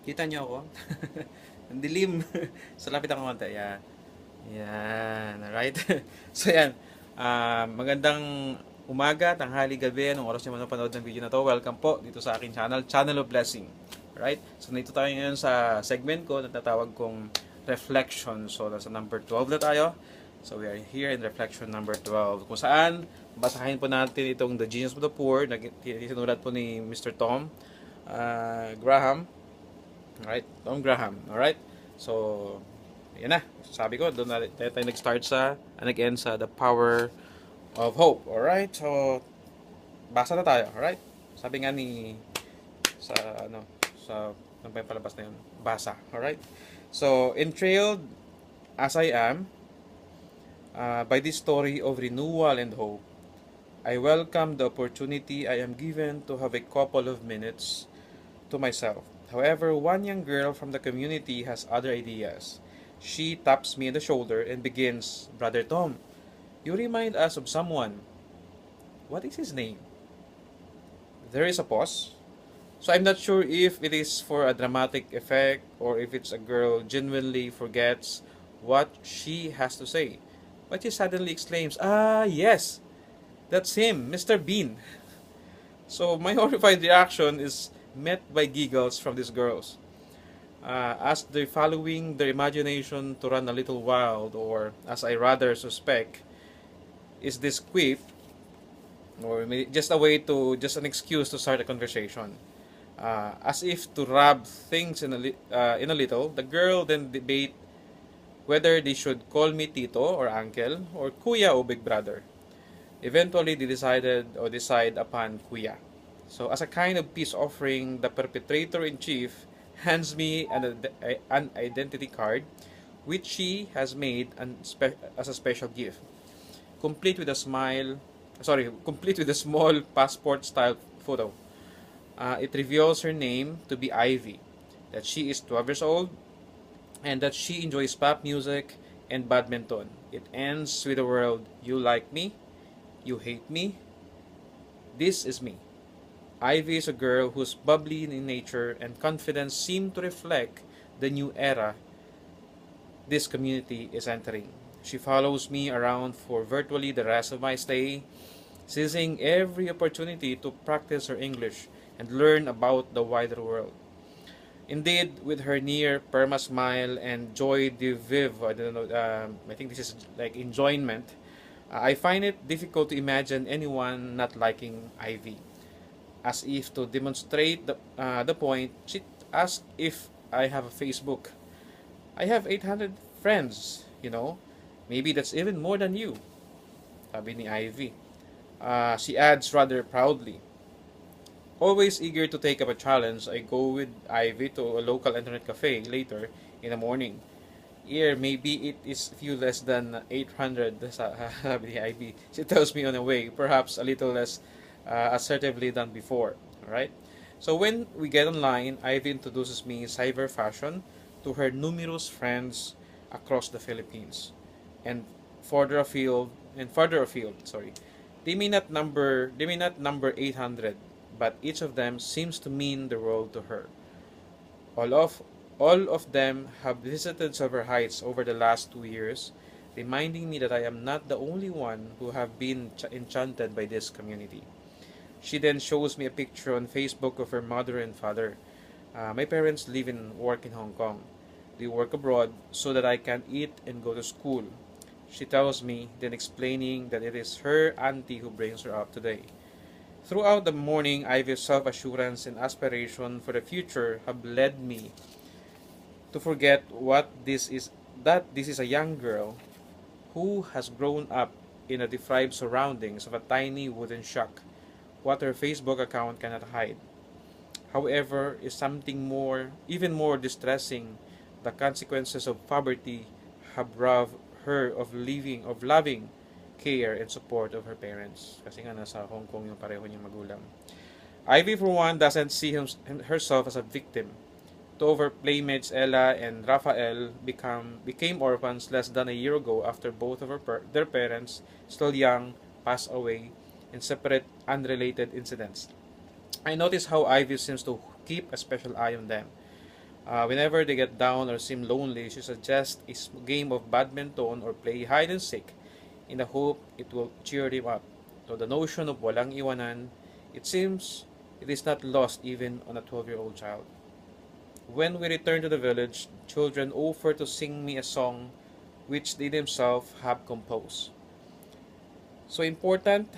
Kita niyo ako? Ang dilim. So, lapit ako konti. Yan. Yan. Alright. So, yan. Magandang umaga, tanghali, gabi. Anong oras niyo manonood ng video na to? Welcome po dito sa aking channel, Channel of Blessing. Alright. So, nandito tayo ngayon sa segment ko na tatawag kong Reflection. So, nasa number 12 na tayo. So, we are here in Reflection number 12. Kung saan, basahin po natin itong The Genius of the Poor na sinulat po ni Mr. Tom Graham. Alright, Tom Graham. Alright, so, yan na. Sabi ko, doon na tayo nag-start sa, nag-end sa The Power of Hope. Alright, so, basa na tayo. Alright, sabi nga ni, sa, ano ba yung palabas na yun? Basa. Alright, so, entrailed as I am, by this story of renewal and hope, I welcome the opportunity I am given to have a couple of minutes to myself. However, one young girl from the community has other ideas. She taps me on the shoulder and begins, Brother Tom, you remind us of someone. What is his name? There is a pause. So I'm not sure if it is for a dramatic effect or if it's a girl genuinely forgets what she has to say. But she suddenly exclaims, Ah, yes, that's him, Mr. Bean. So my horrified reaction is met by giggles from these girls. As they're following their imagination to run a little wild, or as I rather suspect, is this quip, or just a way to, just an excuse to start a conversation. As if to rub things in a little, the girl then debate whether they should call me Tito or Uncle, or Kuya or Big Brother. Eventually, they decide upon Kuya. So, as a kind of peace offering, the perpetrator-in-chief hands me an identity card, which she has made as a special gift, complete with a complete with a small passport-style photo. It reveals her name to be Ivy, that she is 12 years old, and that she enjoys pop music and badminton. It ends with the word, you like me, you hate me, this is me. Ivy is a girl whose bubbly in nature and confidence seem to reflect the new era this community is entering. She follows me around for virtually the rest of my stay, seizing every opportunity to practice her English and learn about the wider world. Indeed, with her near perma smile and joy de vivre, I don't know, I think this is like enjoyment, I find it difficult to imagine anyone not liking Ivy. As if to demonstrate the point, she asked if I have a Facebook. I have 800 friends, you know. Maybe that's even more than you, sabi ni Ivy. She adds rather proudly. Always eager to take up a challenge, I go with Ivy to a local internet cafe later in the morning. Here, maybe it is few less than 800, sabi ni Ivy. She tells me on the way, perhaps a little less assertively than before. Alright? So when we get online, Ivy introduces me cyber fashion to her numerous friends across the Philippines. And further afield, sorry. They may not number 800, but each of them seems to mean the world to her. All of all of them have visited Silver Heights over the last 2 years, reminding me that I am not the only one who have been enchanted by this community. She then shows me a picture on Facebook of her mother and father. My parents live and work in Hong Kong. They work abroad so that I can eat and go to school. She tells me, then explaining that it is her auntie who brings her up today. Throughout the morning, Ivy's self-assurance and aspiration for the future have led me to forget that this is a young girl who has grown up in the deprived surroundings of a tiny wooden shack, what her Facebook account cannot hide. However, is something even more distressing. The consequences of poverty have robbed her of loving care and support of her parents. Kasi nga nasa Hong Kong yung pareho niyang magulang. Ivy, for one, doesn't see herself as a victim. Two of her playmates, Ella and Rafael, became orphans less than a year ago after both of their parents, still young, passed away in separate, unrelated incidents. I notice how Ivy seems to keep a special eye on them. Whenever they get down or seem lonely, she suggests a game of badminton or play hide and seek in the hope it will cheer them up. So the notion of walang iwanan, it seems it is not lost even on a 12-year-old child. When we return to the village, children offer to sing me a song which they themselves have composed. So important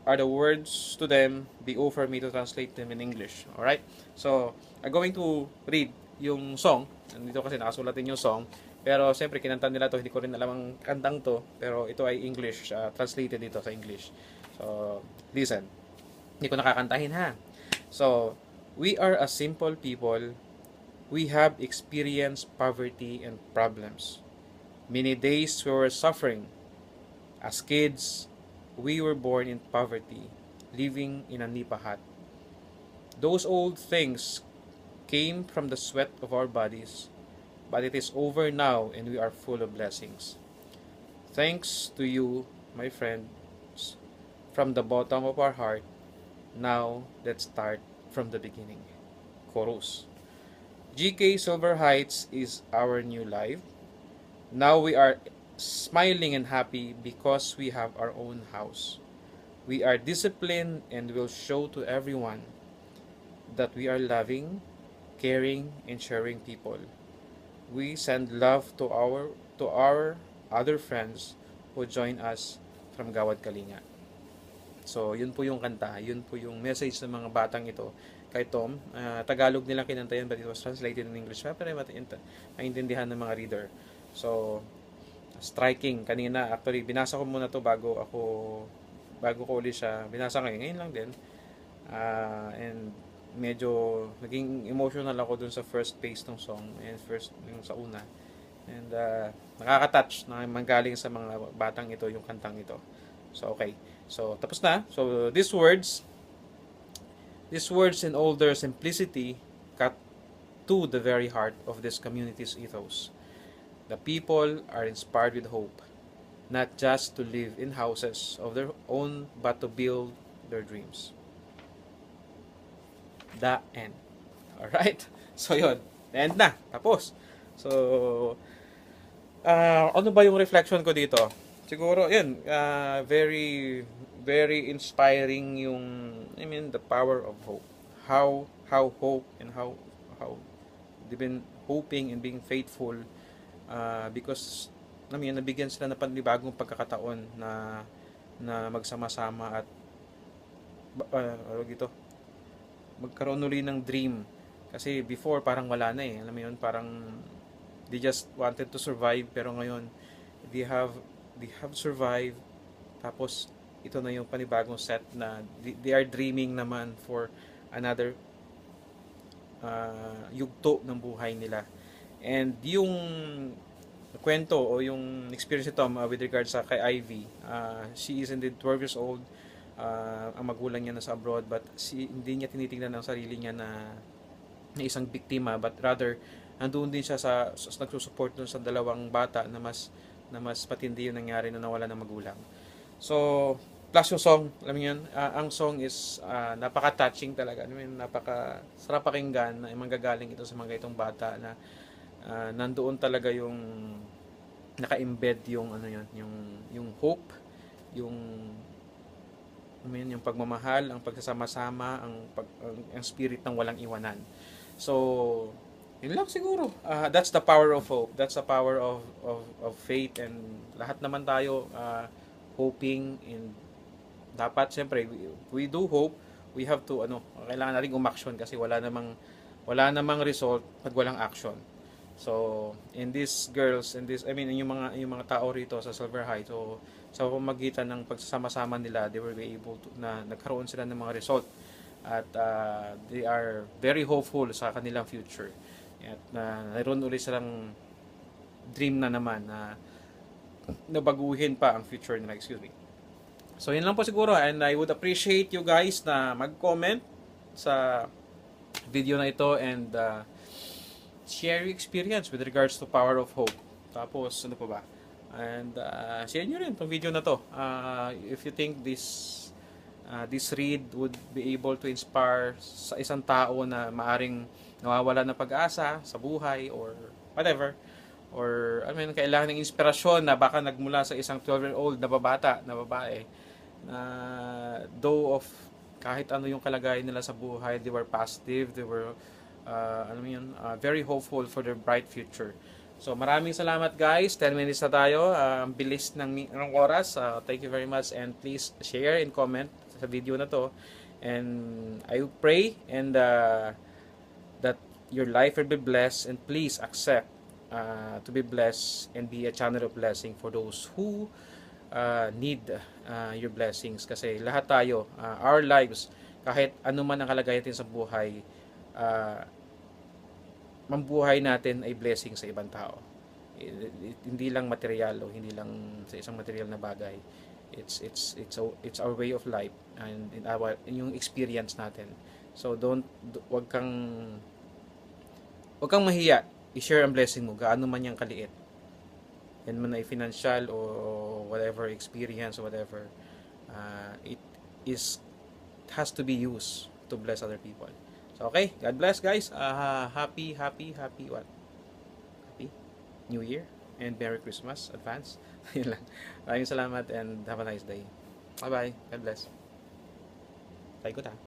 are the words to them, they offer me to translate them in English. Alright? So, I'm going to read yung song. Nandito kasi nakasulat din yung song. Pero siyempre, kinanta nila to. Hindi ko rin alam ang kantang to. Pero ito ay English. Translated dito sa English. So, listen. Hindi ko nakakantahin ha. So, we are a simple people. We have experienced poverty and problems. Many days we were suffering. As kids, we were born in poverty, living in a nipa hut. Those old things came from the sweat of our bodies, but it is over now and we are full of blessings. Thanks to you, my friends, from the bottom of our heart. Now, let's start from the beginning. Chorus. GK Silver Heights is our new life. Now we are smiling and happy because we have our own house. We are disciplined and will show to everyone that we are loving, caring, and sharing people. We send love to our other friends who join us from Gawad Kalinga. So, yun po yung kanta, yun po yung message ng mga batang ito kay Tom. Tagalog nilang kinantayan but it was translated in English. Pero maintindihan ng mga reader. So, striking kanina. Actually, binasa ko muna to bago ko ulit siya. Binasa ko ngayon lang din. And medyo naging emotional ako dun sa first page ng song and first yung sa una. And nakaka-touch na manggaling sa mga batang ito yung kantang ito. So, okay. So, tapos na. So, these words in all their simplicity cut to the very heart of this community's ethos. The people are inspired with hope, not just to live in houses of their own, but to build their dreams. The end. Alright? So, yun. The end na. Tapos. So, ano ba yung reflection ko dito? Siguro, yun, very, very inspiring yung, the power of hope. How hope and how they've been hoping and being faithful because, nabigyan sila ng panibagong pagkakataon na magsama-sama at magkaroon uli ng dream. Kasi before, parang wala na eh. Alam mo yun, parang they just wanted to survive, pero ngayon, they have survived, tapos ito na yung panibagong set na they are dreaming naman for another yugto ng buhay nila. And yung kwento o yung experience nito with regards sa kay Ivy, she is indeed 12 years old. Ang magulang niya nasa abroad, but hindi niya tinitingnan ang sarili niya na isang biktima, but rather nandoon din siya sa nagsusupport dun sa dalawang bata na mas patindi yung nangyari na nawala ng magulang. So, plus yung song, alam mo yun, ang song is napaka-touching talaga. Napaka-sarap pakinggan na manggagaling ito sa mga itong bata na nandoon talaga yung naka-embed yung yung hope, yung pagmamahal, ang pagsasama-sama, ang spirit ng walang iwanan. So, yun lang siguro. That's the power of hope. That's the power of faith, and lahat naman tayo hoping, and dapat siyempre we do hope, we have to kailangan nating umaksyon kasi wala namang result pag walang action. So, in these girls, yung mga tao rito sa Silver Heights, so sa pamamagitan ng pagsasama-sama nila, they were able to nagkaroon sila ng mga result, at they are very hopeful sa kanilang future. At mayroon ulit silang dream na naman na baguhin pa ang future nila. Excuse me. So, yun lang po siguro. And I would appreciate you guys na mag-comment sa video na ito and share your experience with regards to power of hope. Tapos, ano pa ba? And share nyo rin itong video na to. If you think this read would be able to inspire sa isang tao na maaring nawawala ng pag-asa sa buhay or whatever, or I mean, kailangan ng inspirasyon na baka nagmula sa isang 12-year-old na babata, na babae, na though of kahit ano yung kalagayan nila sa buhay, they were positive, they were ano yun, very hopeful for their bright future. So maraming salamat guys, 10 minutes na tayo, ang bilis ng oras. Thank you very much, and please share and comment sa video na to, and I pray and that your life will be blessed, and please accept to be blessed and be a channel of blessing for those who need your blessings, kasi lahat tayo, our lives, kahit ano man ang kalagayan natin sa buhay, uh, mambuhay natin ay blessing sa ibang tao. Hindi lang material o hindi lang sa isang material na bagay. It's our way of life, and in yung experience natin. So wag kang mahiya i-share ang blessing mo, gaano man yung kaliit. Yan man ay financial o whatever experience or whatever. It is has to be used to bless other people. So, okay. God bless, guys. Happy what? Happy New Year and Merry Christmas advance. Yun lang. Maraming salamat and have a nice day. Bye-bye. God bless. Tayo ko ta.